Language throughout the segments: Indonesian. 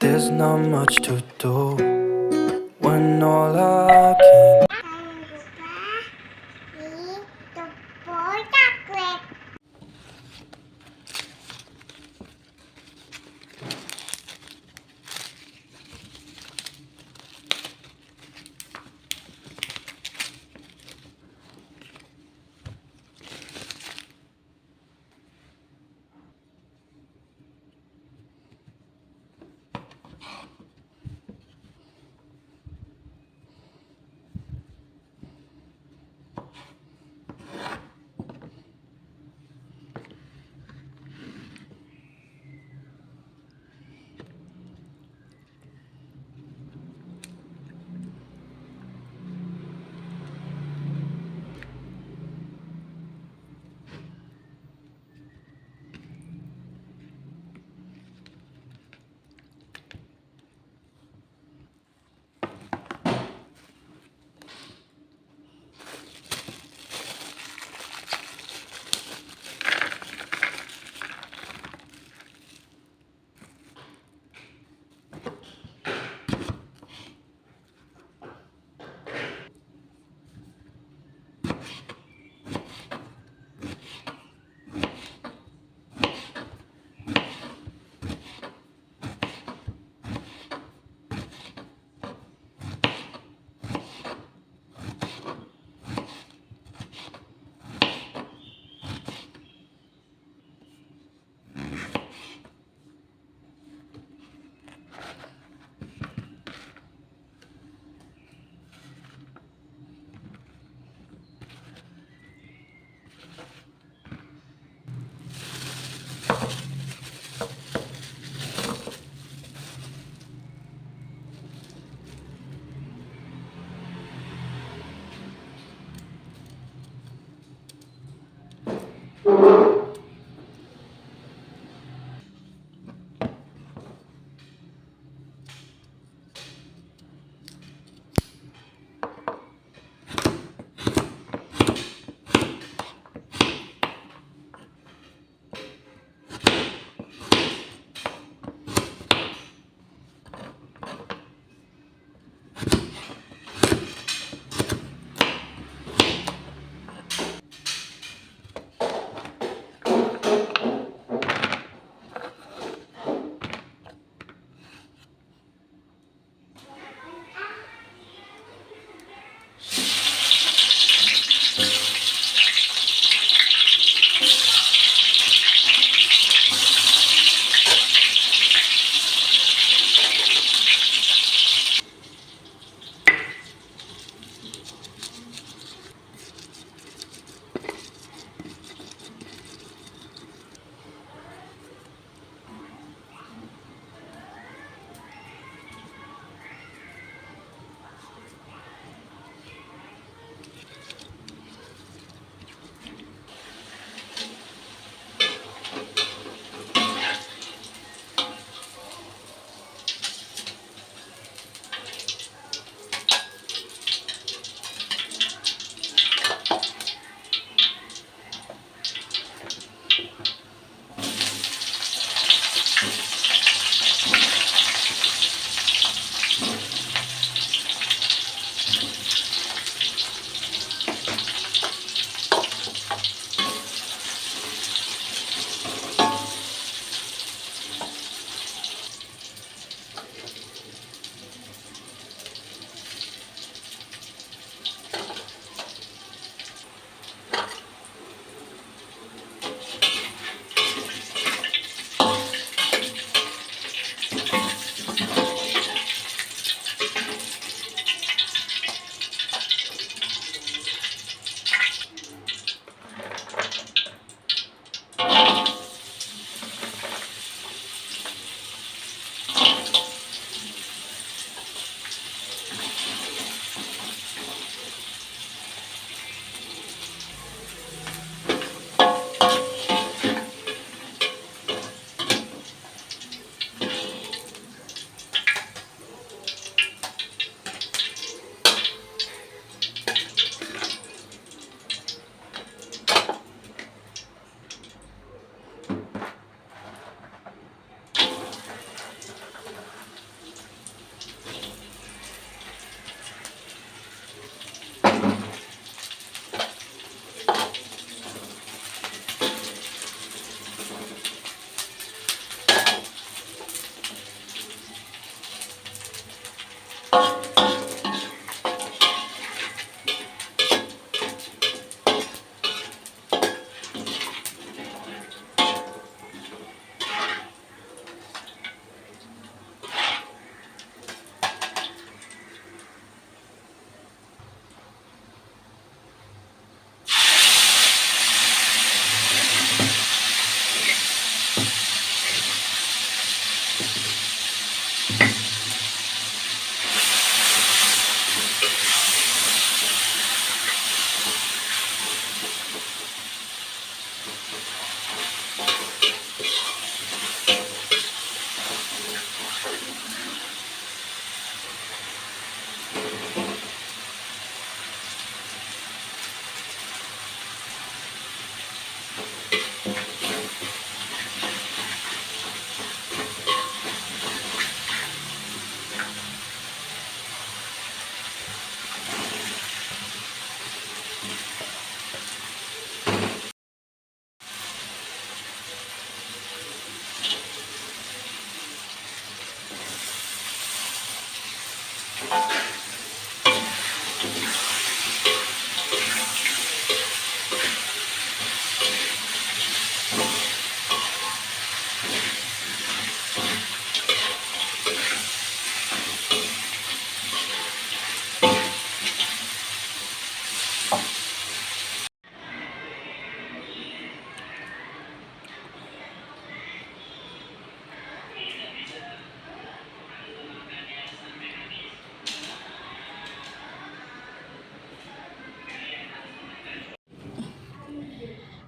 There's not much to do when all I can.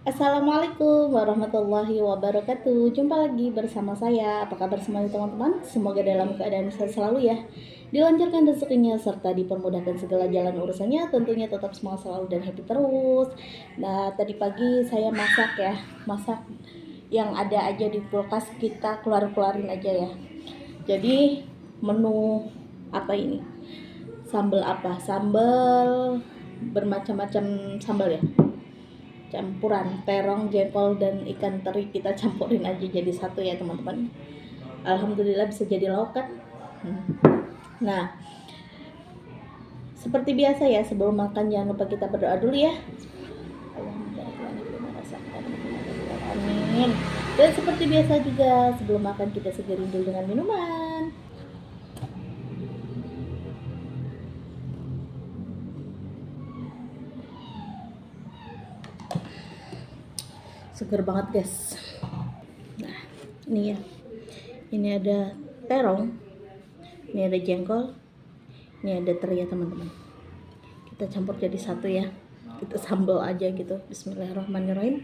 Assalamualaikum warahmatullahi wabarakatuh. Jumpa lagi bersama saya. Apa kabar semuanya teman-teman? Semoga dalam keadaan sehat selalu ya. Dilancarkan rezekinya serta dipermudahkan segala jalan urusannya. Tentunya tetap semangat selalu dan happy terus. Nah, tadi pagi saya masak ya. Masak yang ada aja di kulkas, kita keluarin aja ya. Jadi menu apa ini? Sambal apa? Sambal bermacam-macam sambal ya. Campuran terong, jengkol, dan ikan teri kita campurin aja jadi satu ya teman-teman. Alhamdulillah bisa jadi lauk kan. Nah, seperti biasa ya, sebelum makan jangan lupa kita berdoa dulu ya. Amin. Dan seperti biasa juga sebelum makan kita segerin dulu dengan minuman. Seger banget guys. Nah, ini ya. Ini ada terong, ini ada jengkol, ini ada teri ya teman-teman. Kita campur jadi satu ya. Kita sambal aja gitu. Bismillahirrahmanirrahim.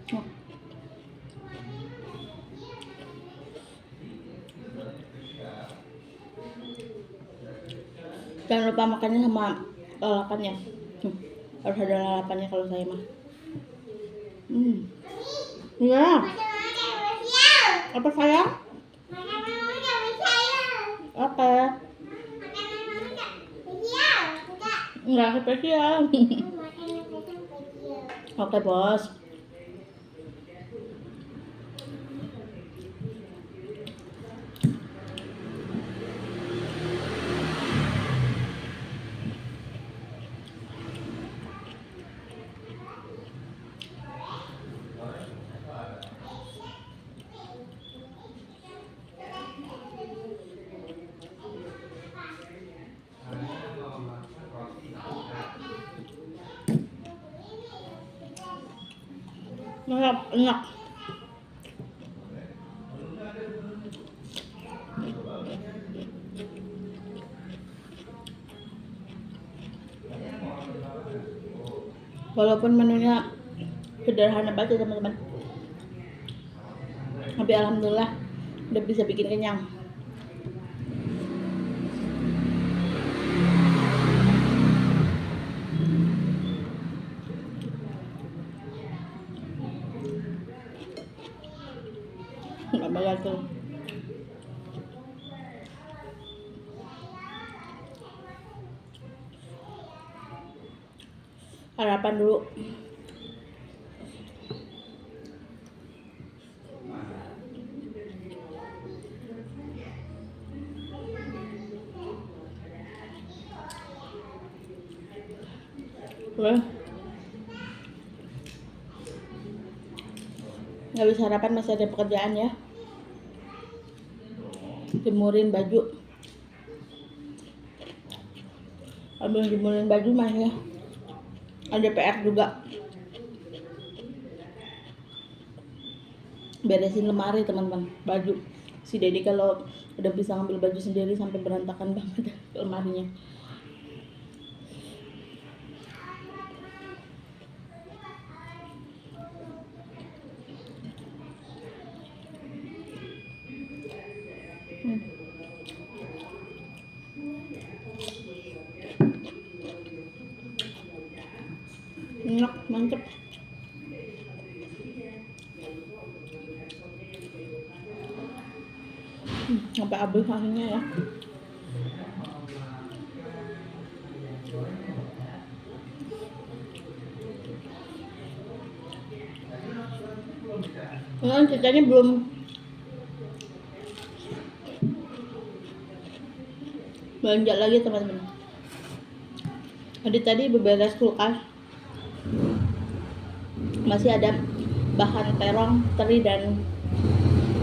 Oh. Jangan lupa makannya sama lalapannya. Harus ada lalapannya kalau saya mah. Iya. Apa sayang? Apa? Nggak spesial. Oke bos. Enak. Walaupun menunya sederhana banget ya teman-teman, tapi alhamdulillah udah bisa bikin kenyang. Nggak bakal tuh. Harapan dulu. Nggak bisa harapan, masih ada pekerjaan ya. Jemurin baju. Abis jemurin baju mah ya, ada PR juga. Beresin lemari teman-teman, baju. Si Dedi kalau udah bisa ngambil baju sendiri sampai berantakan banget lemarinya. Enak, mantep. Sampai habis akhirnya ya. Nah, ceritanya belum belanja lagi teman-teman. Tadi beberes kulkas, masih ada bahan terong, teri dan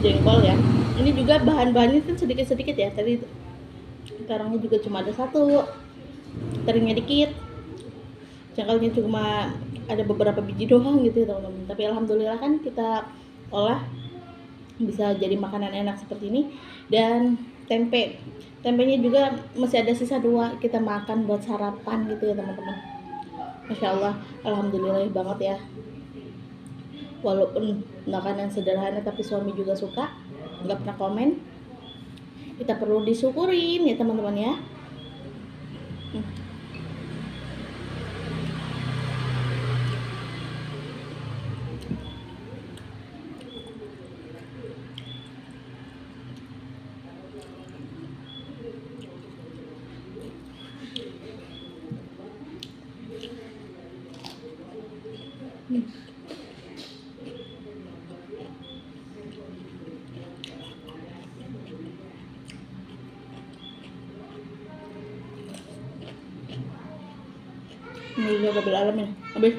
jengkol ya. Ini juga bahan-bahannya kan sedikit-sedikit ya. Tadi terongnya juga cuma ada satu, terinya dikit, jengkolnya cuma ada beberapa biji doang gitu ya teman-teman. Tapi alhamdulillah kan kita olah bisa jadi makanan enak seperti ini. Dan tempenya juga masih ada sisa 2, kita makan buat sarapan gitu ya teman-teman. Masya Allah, alhamdulillah banget ya. Walaupun makanan sederhana tapi suami juga suka, nggak pernah komen. Kita perlu disyukurin ya teman-teman ya. Ini udah beralamin habis.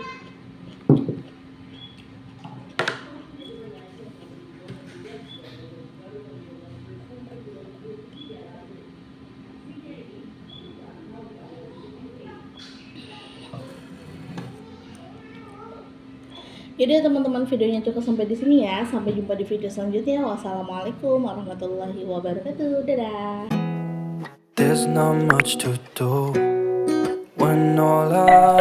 Jadi teman-teman, videonya cukup sampai di sini ya. Sampai jumpa di video selanjutnya. Wassalamualaikum warahmatullahi wabarakatuh. Dadah. There's not much to do when all I